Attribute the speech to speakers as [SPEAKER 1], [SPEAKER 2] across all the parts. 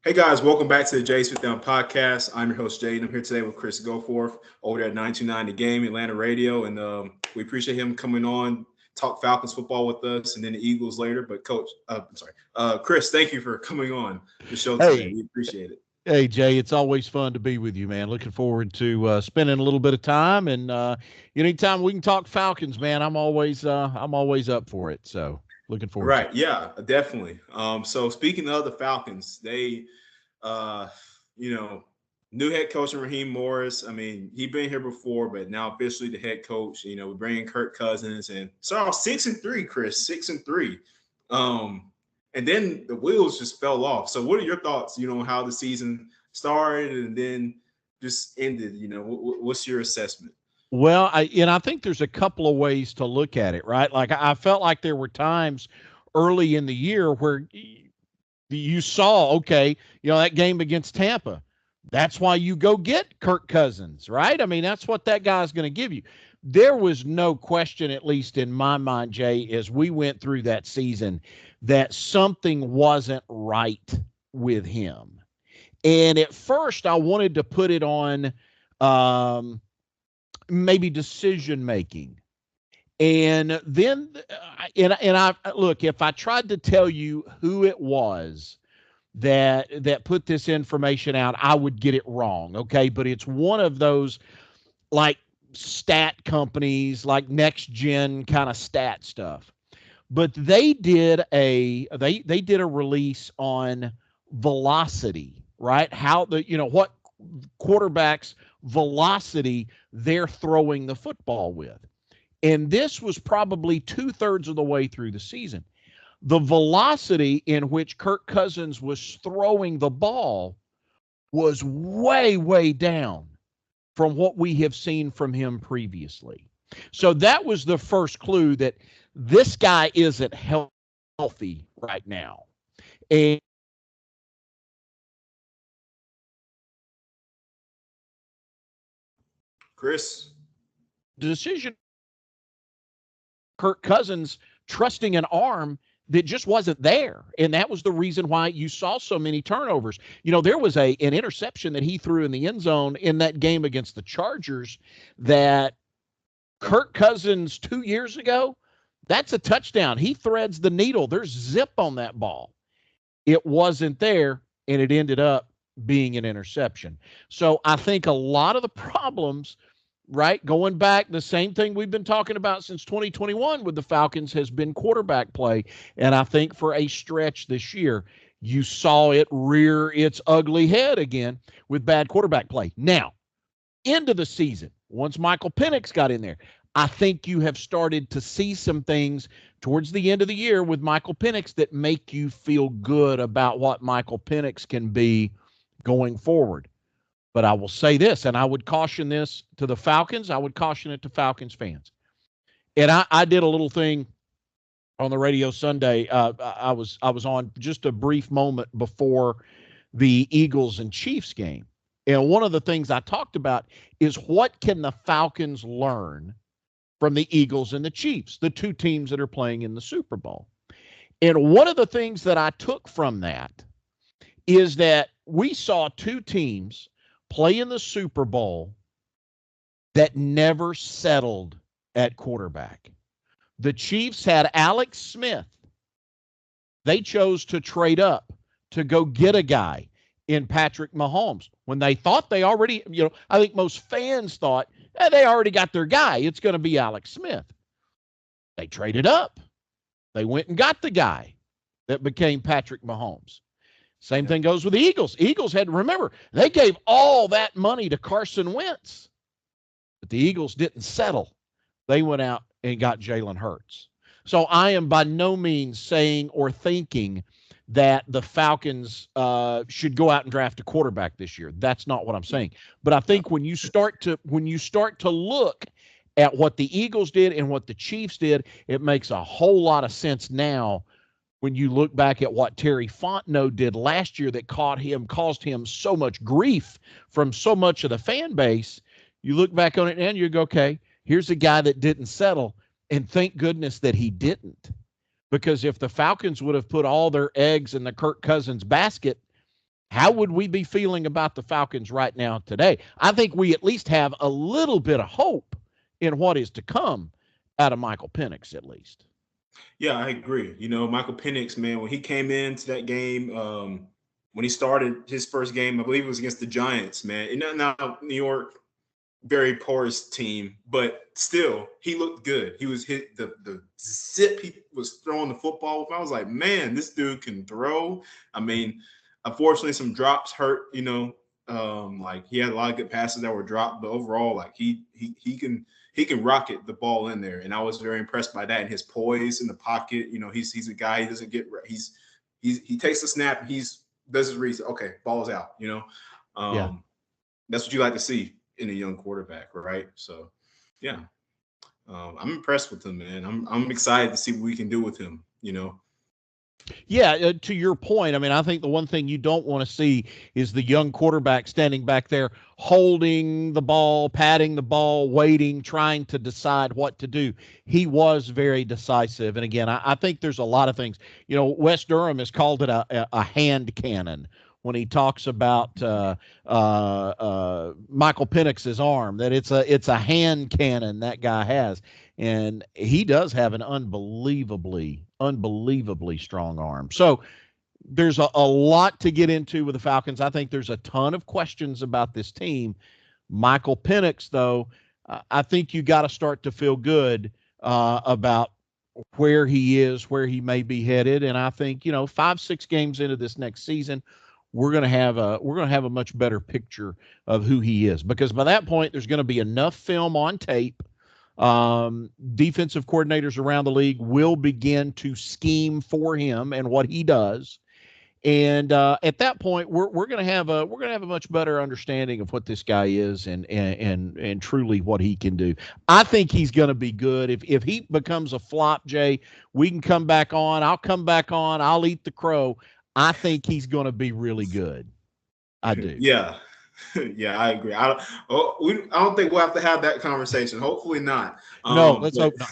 [SPEAKER 1] Hey guys, welcome back to the Jays With Them podcast. I'm your host Jay, and I'm here today with Chris Goforth over there at 929 The Game, Atlanta Radio, and we appreciate him coming on, talk Falcons football with us, and then the Eagles later. But Coach, I'm sorry, Chris, thank you for coming on the show today.
[SPEAKER 2] Hey,
[SPEAKER 1] We appreciate it.
[SPEAKER 2] hey, Jay, it's always fun to be with you, man. Looking forward to spending a little bit of time, and anytime we can talk Falcons, man, I'm always up for it. So looking forward to it.
[SPEAKER 1] Right, yeah, definitely. So speaking of the Falcons, they, uh, you know, new head coach Raheem Morris. I mean, he'd been here before, but now officially the head coach. We bring in Kirk Cousins and so 6-3, Chris, 6-3. And then the wheels just fell off. So what are your thoughts? On how the season started and then just ended. What's your assessment?
[SPEAKER 2] Well, I think there's a couple of ways to look at it, right? Like I felt like there were times early in the year where you saw, okay, that game against Tampa. That's why you go get Kirk Cousins, right? I mean, that's what that guy's going to give you. There was no question, at least in my mind, Jay, as we went through that season, that something wasn't right with him. And at first, I wanted to put it on um, maybe decision making. And then, and I look, if I tried to tell you who it was that put this information out, I would get it wrong. Okay. But it's one of those like stat companies, like next gen kind of stat stuff. But they did a release on velocity, right? How what quarterbacks velocity they're throwing the football with. And this was probably 2/3 of the way through the season. The velocity in which Kirk Cousins was throwing the ball was way, way down from what we have seen from him previously. So that was the first clue that this guy isn't healthy right now. And
[SPEAKER 1] Chris?
[SPEAKER 2] the decision, Kirk Cousins trusting an arm that just wasn't there. And that was the reason why you saw so many turnovers. There was an interception that he threw in the end zone in that game against the Chargers that Kirk Cousins 2 years ago, that's a touchdown. He threads the needle. There's zip on that ball. It wasn't there, and it ended up being an interception. So I think a lot of the problems, right, going back, the same thing we've been talking about since 2021 with the Falcons has been quarterback play. And I think for a stretch this year, you saw it rear its ugly head again with bad quarterback play. Now, into the season, once Michael Penix got in there, I think you have started to see some things towards the end of the year with Michael Penix that make you feel good about what Michael Penix can be going forward. But I will say this, and I would caution this to the Falcons. I would caution it to Falcons fans. And I did a little thing on the radio Sunday. I was on just a brief moment before the Eagles and Chiefs game. And one of the things I talked about is what can the Falcons learn from the Eagles and the Chiefs, the two teams that are playing in the Super Bowl. And one of the things that I took from that is that we saw two teams play in the Super Bowl that never settled at quarterback. The Chiefs had Alex Smith. They chose to trade up to go get a guy in Patrick Mahomes when they thought they already, I think most fans thought, they already got their guy. It's going to be Alex Smith. They traded up. They went and got the guy that became Patrick Mahomes. Same thing goes with the Eagles. Eagles had to remember, they gave all that money to Carson Wentz, but the Eagles didn't settle. They went out and got Jalen Hurts. So I am by no means saying or thinking that the Falcons should go out and draft a quarterback this year. That's not what I'm saying. But I think when you start to look at what the Eagles did and what the Chiefs did, it makes a whole lot of sense now when you look back at what Terry Fontenot did last year that caused him so much grief from so much of the fan base. You look back on it and you go, okay, here's a guy that didn't settle, and thank goodness that he didn't. Because if the Falcons would have put all their eggs in the Kirk Cousins basket, how would we be feeling about the Falcons right now today? I think we at least have a little bit of hope in what is to come out of Michael Penix, at least.
[SPEAKER 1] Yeah, I agree. Michael Penix, man, when he came into that game, when he started his first game, I believe it was against the Giants, man. And now New York, very porous team, but still, he looked good. He was hit the zip he was throwing the football with. I was like, man, this dude can throw. I mean, unfortunately, some drops hurt. Like he had a lot of good passes that were dropped, but overall, like he can rocket the ball in there, and I was very impressed by that and his poise in the pocket. He's a guy. He doesn't get he takes the snap. He's does his reason. Okay, ball's out.
[SPEAKER 2] Yeah.
[SPEAKER 1] That's what you like to see in a young quarterback, right? So, yeah, I'm impressed with him, man. I'm excited to see what we can do with him.
[SPEAKER 2] Yeah, to your point, I mean, I think the one thing you don't want to see is the young quarterback standing back there holding the ball, patting the ball, waiting, trying to decide what to do. He was very decisive. And again, I think there's a lot of things. Wes Durham has called it a hand cannon when he talks about Michael Penix's arm, that it's a hand cannon that guy has. And he does have an unbelievably strong arm. So there's a lot to get into with the Falcons. I think there's a ton of questions about this team. Michael Penix, though, I think you got to start to feel good about where he is, where he may be headed. And I think, 5-6 games into this next season, we're going to have a much better picture of who he is, because by that point, there's going to be enough film on tape. Defensive coordinators around the league will begin to scheme for him and what he does. And at that point, we're going to have a much better understanding of what this guy is and truly what he can do. I think he's going to be good. If he becomes a flop, Jay, we can come back on. I'll come back on. I'll eat the crow. I think he's going to be really good. I do.
[SPEAKER 1] Yeah. Yeah, I agree. I don't think we'll have to have that conversation. Hopefully not.
[SPEAKER 2] No, let's hope not.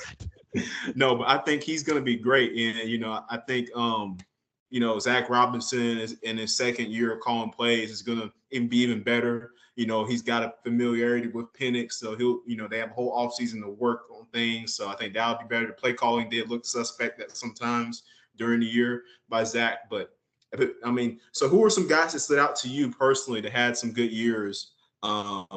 [SPEAKER 1] No, but I think he's going to be great. And, I think, Zach Robinson is in his second year of calling plays is going to be even better. He's got a familiarity with Penix, so they have a whole offseason to work on things. So I think that'll be better. The play calling did look suspect at sometimes during the year by Zach, but I mean, so who are some guys that stood out to you personally that had some good years? Good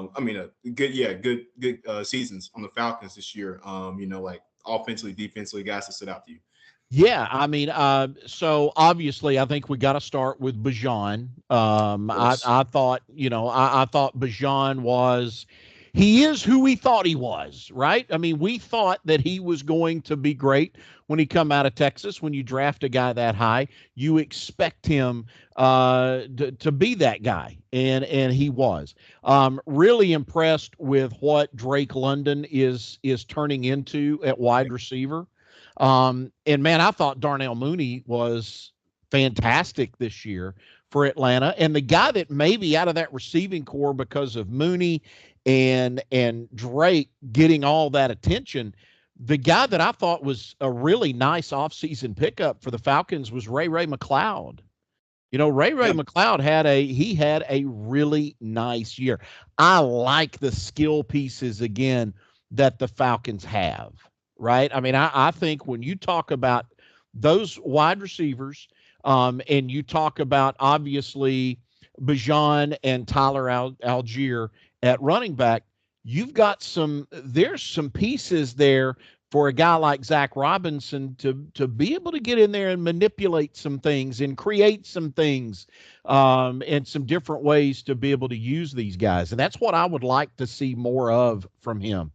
[SPEAKER 1] seasons on the Falcons this year. Like offensively, defensively, guys that stood out to you.
[SPEAKER 2] Yeah, I mean, so obviously, I think we got to start with Bijan. I thought, I thought Bijan he is who we thought he was, right? I mean, we thought that he was going to be great when he come out of Texas. When you draft a guy that high, you expect him to be that guy, and he was. Really impressed with what Drake London is turning into at wide receiver. And man, I thought Darnell Mooney was fantastic this year for Atlanta. And the guy that maybe out of that receiving core, because of Mooney and Drake getting all that attention, the guy that I thought was a really nice offseason pickup for the Falcons was Ray McCloud. Ray McCloud had a really nice year. I like the skill pieces again that the Falcons have. Right. I mean, I think when you talk about those wide receivers, and you talk about obviously Bijan and Tyler Algier at running back, there's some pieces there for a guy like Zach Robinson to be able to get in there and manipulate some things and create some things, and some different ways to be able to use these guys. And that's what I would like to see more of from him.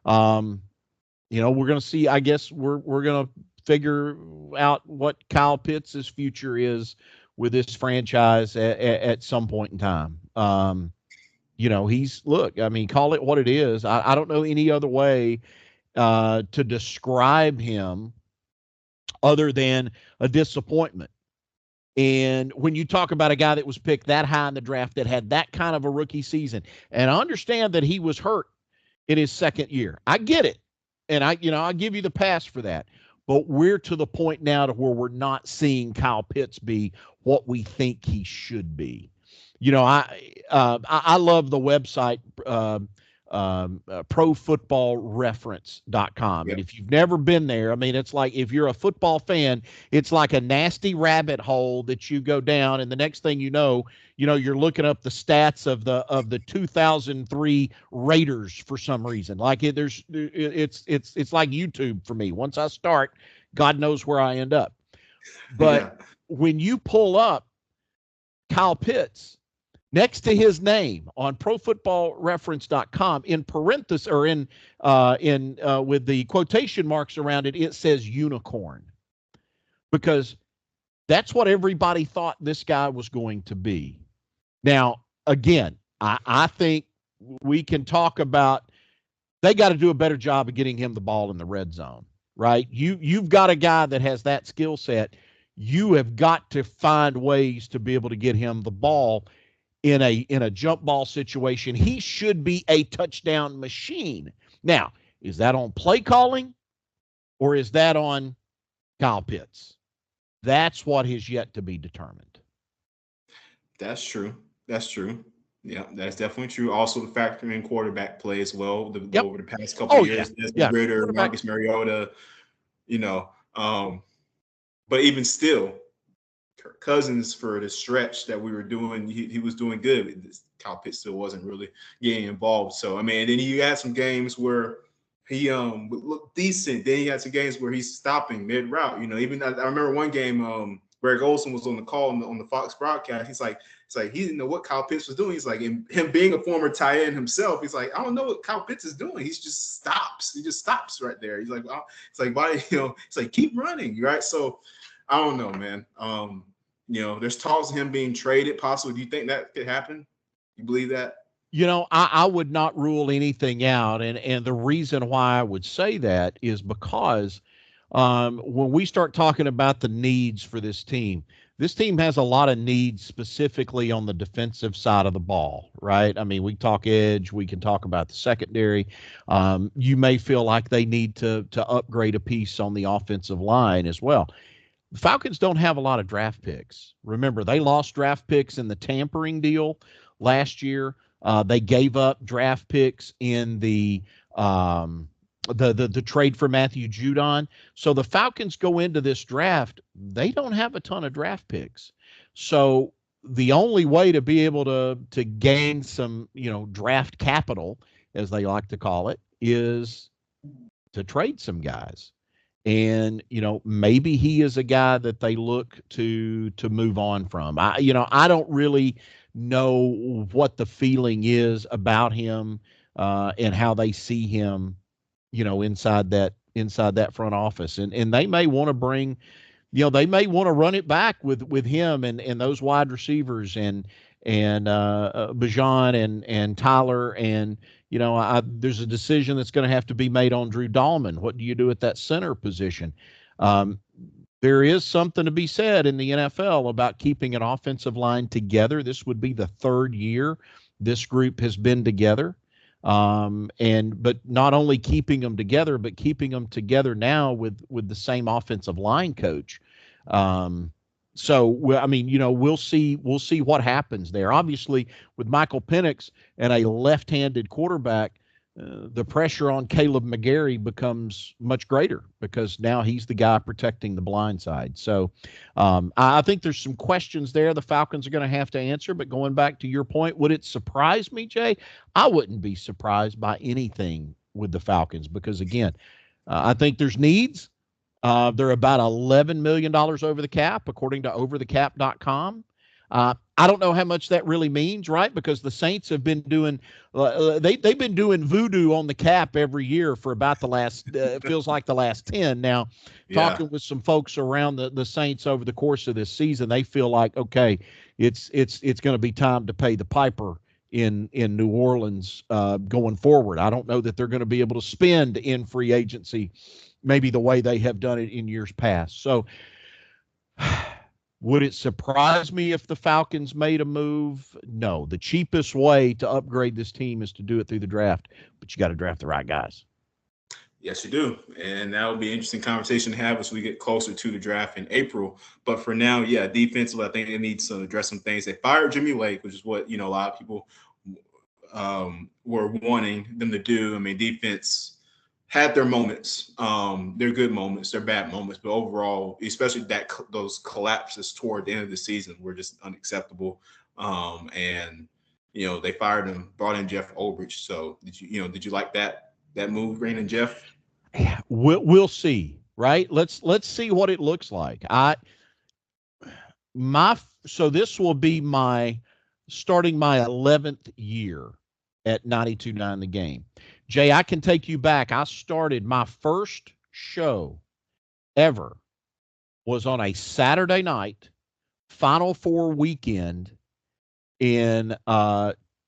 [SPEAKER 2] We're going to see, I guess we're going to figure out what Kyle Pitts' future is with this franchise at some point in time. Call it what it is. I don't know any other way to describe him other than a disappointment. And when you talk about a guy that was picked that high in the draft, that had that kind of a rookie season, and I understand that he was hurt in his second year. I get it. And I'll give you the pass for that. But we're to the point now to where we're not seeing Kyle Pitts be what we think he should be. I love the website profootballreference.com. And
[SPEAKER 1] Yep.
[SPEAKER 2] if you've never been there, I mean, it's like if you're a football fan, it's like a nasty rabbit hole that you go down, and the next thing you're looking up the stats of the 2003 Raiders for some reason. Like it's like YouTube for me. Once I start, God knows where I end up. But
[SPEAKER 1] Yeah.
[SPEAKER 2] when you pull up Kyle Pitts next to his name on profootballreference.com in parentheses or in with the quotation marks around it, it says unicorn, because that's what everybody thought this guy was going to be. Now, again, I think we can talk about they got to do a better job of getting him the ball in the red zone, right? You've got a guy that has that skill set. You have got to find ways to be able to get him the ball in a jump ball situation. He should be a touchdown machine. Now, is that on play calling or is that on Kyle Pitts? That's what has yet to be determined.
[SPEAKER 1] That's true. That's true. Yeah, that's definitely true. Also, the factor in quarterback play as well.
[SPEAKER 2] Yep.
[SPEAKER 1] Over the past couple
[SPEAKER 2] Oh,
[SPEAKER 1] of
[SPEAKER 2] yeah.
[SPEAKER 1] years,
[SPEAKER 2] Yeah.
[SPEAKER 1] Desmond Ridder, Marcus Mariota, you know. But even still, Kirk Cousins for the stretch that we were doing, he was doing good. Kyle Pitts still wasn't really getting involved. So I mean, and then you had some games where he looked decent. Then he had some games where he's stopping mid route. Even I remember one game, Greg Olson was on the call on the Fox broadcast. It's like he didn't know what Kyle Pitts was doing. He's like, and him being a former tight end himself, he's like, I don't know what Kyle Pitts is doing. He just stops. He just stops right there. He's like, oh, it's like, why? It's like keep running, right? So I don't know, man. There's talks of him being traded possibly. Do you think that could happen? You believe that?
[SPEAKER 2] I would not rule anything out. And the reason why I would say that is because when we start talking about the needs for this team has a lot of needs specifically on the defensive side of the ball, right? I mean, we talk edge, we can talk about the secondary. You may feel like they need to upgrade a piece on the offensive line as well. The Falcons don't have a lot of draft picks. Remember, they lost draft picks in the tampering deal last year. They gave up draft picks in the trade for Matthew Judon. So the Falcons go into this draft, they don't have a ton of draft picks. So the only way to be able to gain some, draft capital, as they like to call it, is to trade some guys. And, maybe he is a guy that they look to move on from. I don't really know what the feeling is about him and how they see him, inside that front office. And they may want to bring, they may want to run it back with him and those wide receivers and Bijan and Tyler. And, there's a decision that's going to have to be made on Drew Dahlman. What do you do at that center position? There is something to be said in the NFL about keeping an offensive line together. This would be the third year this group has been together. But not only keeping them together, but keeping them together now with the same offensive line coach. So, I mean, we'll see what happens there. Obviously, with Michael Penix and a left-handed quarterback, the pressure on Caleb McGarry becomes much greater because now he's the guy protecting the blind side. So I think there's some questions there the Falcons are going to have to answer. But going back to your point, would it surprise me, Jay? I wouldn't be surprised by anything with the Falcons because, again, I think there's needs. They're about $11 million over the cap, according to overthecap.com. I don't know how much that really means, right? Because the Saints have been doing they've been doing voodoo on the cap every year for about the last it feels like the last 10. Now, talking with some folks around the Saints over the course of this season, they feel like, okay, it's going to be time to pay the piper in New Orleans going forward. I don't know that they're going to be able to spend in free agency maybe the way they have done it in years past. So would it surprise me if the Falcons made a move? No. The cheapest way to upgrade this team is to do it through the draft, but you got to draft the right guys.
[SPEAKER 1] Yes, you do. And that will be an interesting conversation to have as we get closer to the draft in April. But for now, yeah, defensively, I think they need to address some things. They fired Jimmy Lake, which is what, a lot of people were wanting them to do. I mean, defense had their moments. They're good moments, they're bad moments. But overall, especially those collapses toward the end of the season were just unacceptable. And, they fired him, brought in Jeff Ulbrich. So did you like that move, bringing in Jeff?
[SPEAKER 2] We'll see, right? Let's see what it looks like. So this will be starting my 11th year at 92.9 The Game. Jay, I can take you back. I started my first show ever was on a Saturday night, Final Four weekend in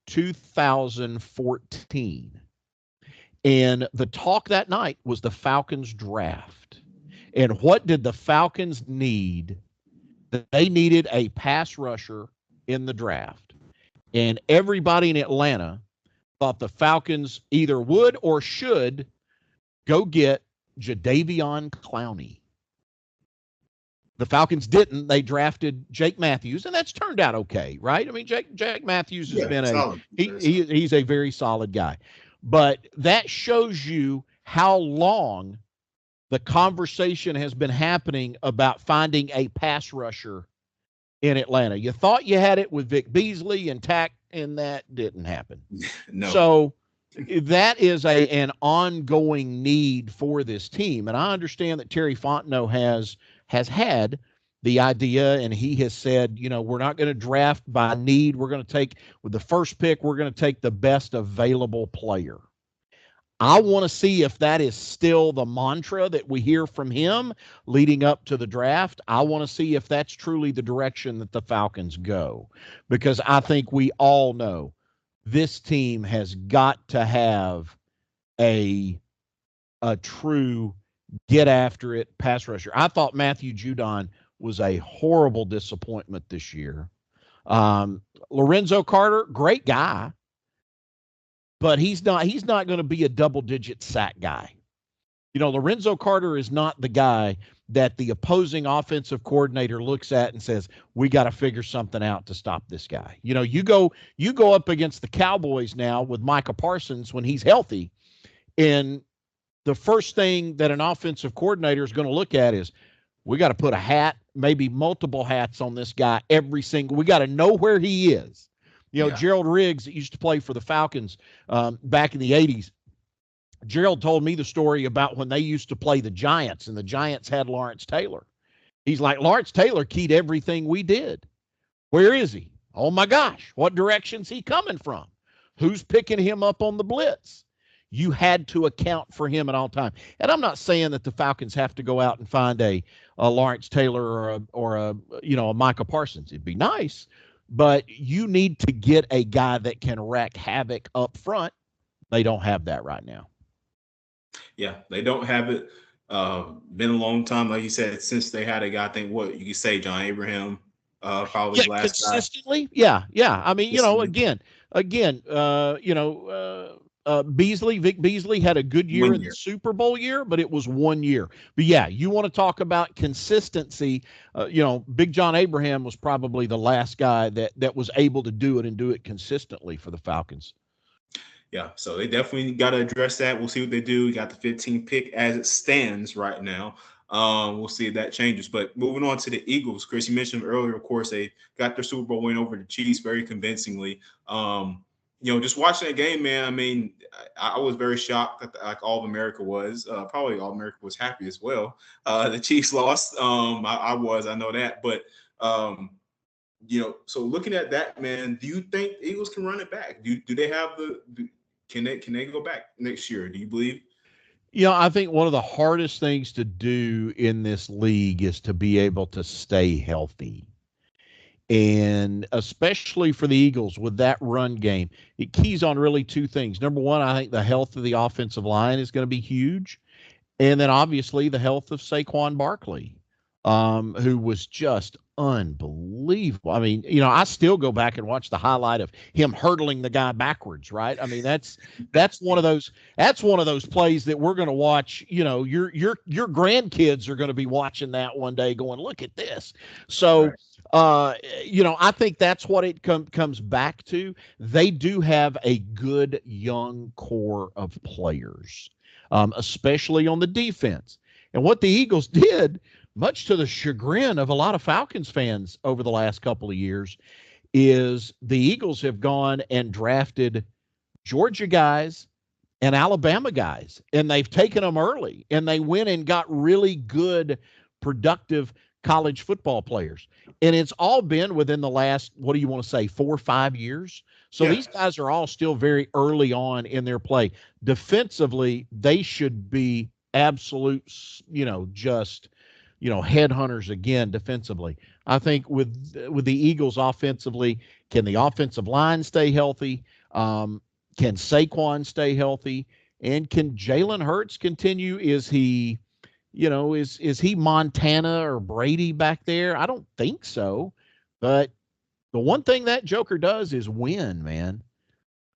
[SPEAKER 2] 2014. And the talk that night was the Falcons draft. And what did the Falcons need? They needed a pass rusher in the draft. And everybody in Atlanta thought the Falcons either would or should go get Jadeveon Clowney. The Falcons didn't. They drafted Jake Matthews, and that's turned out okay, right? I mean, Jake Matthews has been he's a very solid guy. But that shows you how long the conversation has been happening about finding a pass rusher in Atlanta. You thought you had it with Vic Beasley and Tack, and that didn't happen.
[SPEAKER 1] No.
[SPEAKER 2] So that is an ongoing need for this team. And I understand that Terry Fontenot has had the idea, and he has said, we're not going to draft by need. We're going to take, with the first pick, we're going to take the best available player. I want to see if that is still the mantra that we hear from him leading up to the draft. I want to see if that's truly the direction that the Falcons go, because I think we all know this team has got to have a true get after it pass rusher. I thought Matthew Judon was a horrible disappointment this year. Lorenzo Carter, great guy, but he's not going to be a double-digit sack guy. Lorenzo Carter is not the guy that the opposing offensive coordinator looks at and says, we got to figure something out to stop this guy. You go up against the Cowboys now with Micah Parsons when he's healthy, and the first thing that an offensive coordinator is going to look at is, we got to put a hat, maybe multiple hats on this guy we got to know where he is. Gerald Riggs, that used to play for the Falcons back in the 80s, Gerald told me the story about when they used to play the Giants, and the Giants had Lawrence Taylor. He's like, Lawrence Taylor keyed everything we did. Where is he? Oh, my gosh. What direction's he coming from? Who's picking him up on the blitz? You had to account for him at all times. And I'm not saying that the Falcons have to go out and find a Lawrence Taylor or a Micah Parsons. It'd be nice, but you need to get a guy that can wreak havoc up front. They don't have that right now.
[SPEAKER 1] Yeah, they don't have it. Been a long time, like you said, since they had a guy. I think what you could say, John Abraham, probably last
[SPEAKER 2] consistently. Guy. Yeah. I mean, Vic Beasley had a good year in the Super Bowl year, but it was 1 year. But yeah, you want to talk about consistency. Big John Abraham was probably the last guy that was able to do it and do it consistently for the Falcons.
[SPEAKER 1] Yeah, so they definitely got to address that. We'll see what they do. We got the 15th pick as it stands right now. We'll see if that changes. But moving on to the Eagles, Chris, you mentioned earlier, of course, they got their Super Bowl win over the Chiefs very convincingly. Just watching that game, man, I mean, I was very shocked that like all of America was. Probably all America was happy as well. The Chiefs lost. I know that. But, so looking at that, man, do you think Eagles can run it back? Do they have can they go back next year? Do you believe?
[SPEAKER 2] I think one of the hardest things to do in this league is to be able to stay healthy. And especially for the Eagles with that run game, it keys on really two things. Number one, I think the health of the offensive line is going to be huge. And then obviously the health of Saquon Barkley, who was just unbelievable. I mean, I still go back and watch the highlight of him hurdling the guy backwards, right? I mean, that's one of those plays that we're going to watch. Your grandkids are going to be watching that one day, going, "Look at this." So,
[SPEAKER 1] Right.
[SPEAKER 2] I think that's what it comes back to. They do have a good young core of players, especially on the defense. And what the Eagles did, much to the chagrin of a lot of Falcons fans over the last couple of years, is the Eagles have gone and drafted Georgia guys and Alabama guys, and they've taken them early, and they went and got really good, productive college football players. And it's all been within the last, what do you want to say, 4 or 5 years? So
[SPEAKER 1] Yeah.
[SPEAKER 2] these guys are all still very early on in their play. Defensively, they should be absolute, just headhunters again defensively. I think with the Eagles offensively, can the offensive line stay healthy? Can Saquon stay healthy? And can Jalen Hurts continue? Is he, is he Montana or Brady back there? I don't think so. But the one thing that Joker does is win, man.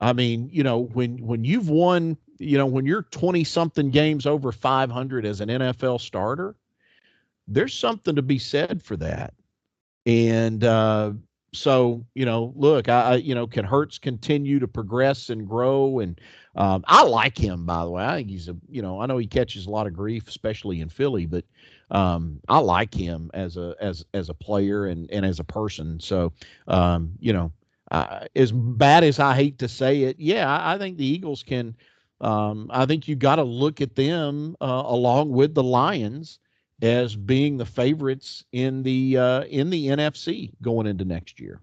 [SPEAKER 2] I mean, when you've won, when you're 20 something games over 500 as an NFL starter, there's something to be said for that. And so, look, can Hurts continue to progress and grow? And I like him, by the way. I think he's I know he catches a lot of grief, especially in Philly, but I like him as a player and as a person. So, as bad as I hate to say it, yeah, I think the Eagles can. I think you got to look at them along with the Lions as being the favorites in the NFC going into next year.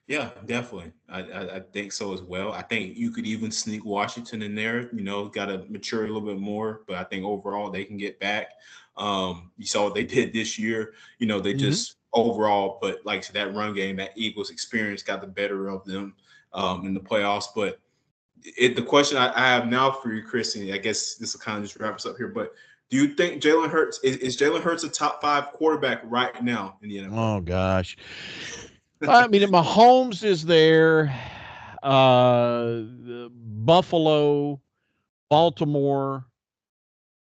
[SPEAKER 1] Yeah, definitely. I think so as well. I think you could even sneak Washington in there. Got to mature a little bit more, but I think overall they can get back. You saw what they did this year. They just overall, but like I said, that run game, that Eagles experience got the better of them in the playoffs. But the question I have now for you, Chris, and I guess this will kind of just wrap us up here, but do you think Jalen Hurts is Jalen Hurts a top 5 quarterback right now in the NFL?
[SPEAKER 2] Oh gosh. I mean, Mahomes is there. Buffalo, Baltimore,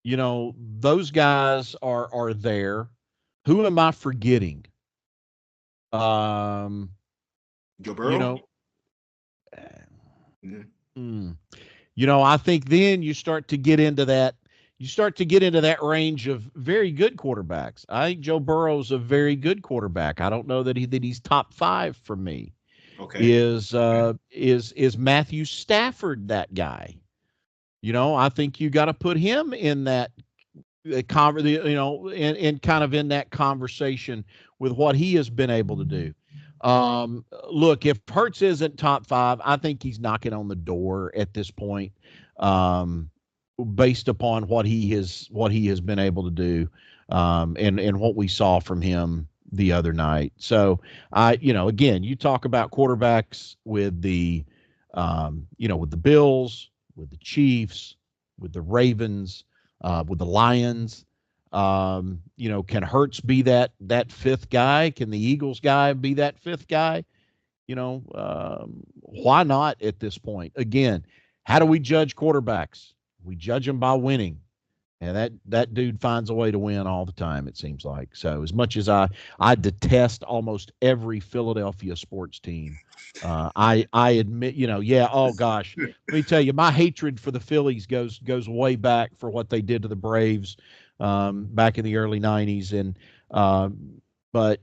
[SPEAKER 2] those guys are there. Who am I forgetting?
[SPEAKER 1] Joe Burrow?
[SPEAKER 2] I think then you start to get into that. You start to get into that range of very good quarterbacks. I think Joe Burrow's a very good quarterback. I don't know that he's top 5 for me.
[SPEAKER 1] Okay.
[SPEAKER 2] Is Matthew Stafford that guy? I think you got to put him in that and kind of in that conversation with what he has been able to do. Look, if Hurts isn't top 5, I think he's knocking on the door at this point. Based upon what he has been able to do, and what we saw from him the other night. So again, you talk about quarterbacks with the Bills, with the Chiefs, with the Ravens, with the Lions. Can Hurts be that 5th guy? Can the Eagles guy be that 5th guy? Why not at this point? Again, how do we judge quarterbacks? We judge them by winning, and that dude finds a way to win all the time, it seems like. So as much as I detest almost every Philadelphia sports team, I admit, oh gosh, let me tell you, my hatred for the Phillies goes way back for what they did to the Braves back in the early 90s. And but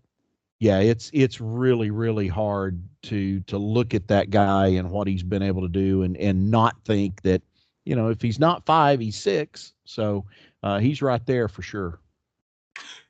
[SPEAKER 2] yeah, it's really, really hard to look at that guy and what he's been able to do and not think that, if he's not 5, he's 6. So he's right there for sure.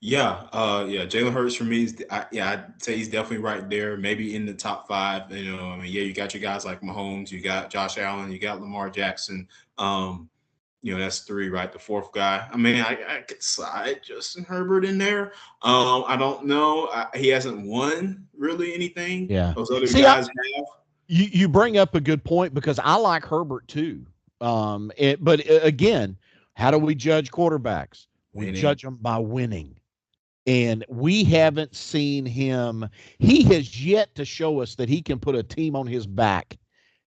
[SPEAKER 1] Yeah. Jalen Hurts for me I'd say he's definitely right there, maybe in the top 5. You got your guys like Mahomes, you got Josh Allen, you got Lamar Jackson. That's 3, right? The 4th guy. I mean, I could slide Justin Herbert in there. I don't know. He hasn't won really anything.
[SPEAKER 2] Yeah.
[SPEAKER 1] Those other guys have.
[SPEAKER 2] You bring up a good point, because I like Herbert too. But again, how do we judge quarterbacks? We judge them by winning. And we haven't seen him. He has yet to show us that he can put a team on his back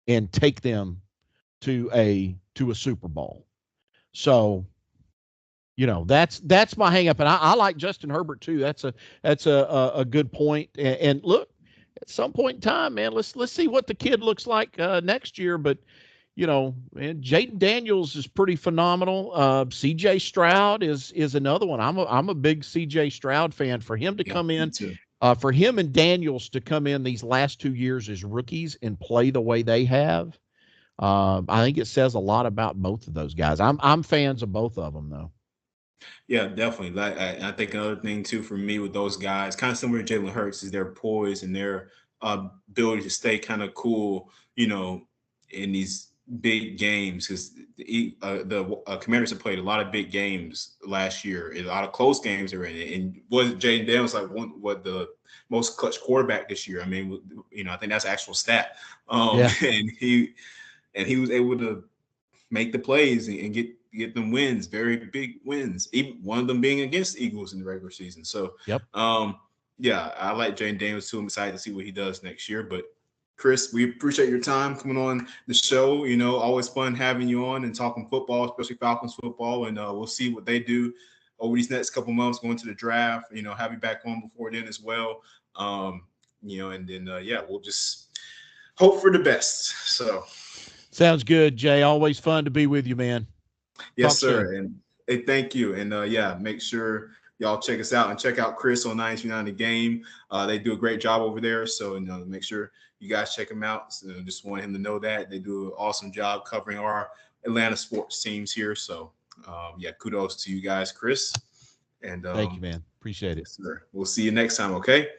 [SPEAKER 2] and take them to a Super Bowl. So, that's my hang up. And I like Justin Herbert too. That's a good point. And look, at some point in time, man, let's see what the kid looks like next year. But man, Jaden Daniels is pretty phenomenal. C.J. Stroud is another one. I'm a big C.J. Stroud fan. For him to come in, for him and Daniels to come in these last 2 years as rookies and play the way they have, I think it says a lot about both of those guys. I'm fans of both of them, though.
[SPEAKER 1] Yeah, definitely. Like I think another thing too for me with those guys, kind of similar to Jalen Hurts, is their poise and their ability to stay kind of cool, in these big games. Because the Commanders have played a lot of big games last year, a lot of close games are in it. And was Jaden Daniels like the most clutch quarterback this year? I mean, I think that's an actual stat.
[SPEAKER 2] Yeah.
[SPEAKER 1] And he was able to make the plays and get them wins, very big wins, even one of them being against the Eagles in the regular season. So,
[SPEAKER 2] yep.
[SPEAKER 1] Yeah, I like Jaden Daniels too. I'm excited to see what he does next year. But Chris, we appreciate your time coming on the show. Always fun having you on and talking football, especially Falcons football. And we'll see what they do over these next couple months going to the draft. Have you back on before then as well. And then we'll just hope for the best. So.
[SPEAKER 2] Sounds good, Jay. Always fun to be with you, man.
[SPEAKER 1] Yes, talk sir. Soon. And hey, thank you. And make sure y'all check us out and check out Chris on 929 The Game. They do a great job over there. So make sure you guys check them out. So, just want him to know that they do an awesome job covering our Atlanta sports teams here. So kudos to you guys, Chris. And
[SPEAKER 2] thank you, man. Appreciate it.
[SPEAKER 1] Yes, sir. We'll see you next time. Okay.